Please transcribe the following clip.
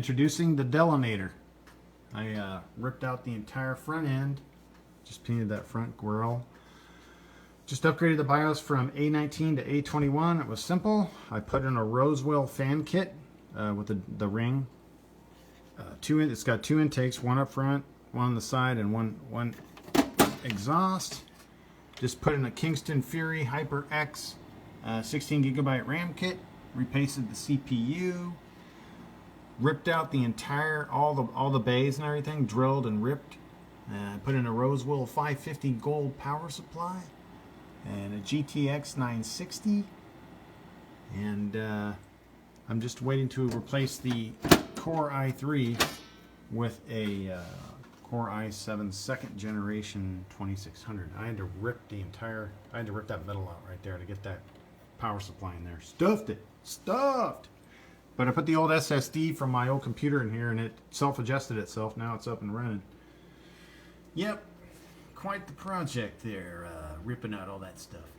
Introducing the Delinator. I ripped out the entire front end, just painted that front grill. Just upgraded the BIOS from A19 to A21. It was simple. I put in a Rosewill fan kit with the ring. It's got 2 intakes, one up front, one on the side, and one exhaust. Just put in a Kingston Fury HyperX 16 gigabyte RAM kit. Repasted the CPU. Ripped out the entire all the bays and everything, drilled and ripped. Put in a Rosewill 550 gold power supply and a GTX 960. And I'm just waiting to replace the Core i3 with a Core i7 second generation 2600. I had to rip that metal out right there to get that power supply in there. Stuffed. But I put the old SSD from my old computer in here and it self-adjusted itself. Now it's up and running. Yep, quite the project there, ripping out all that stuff.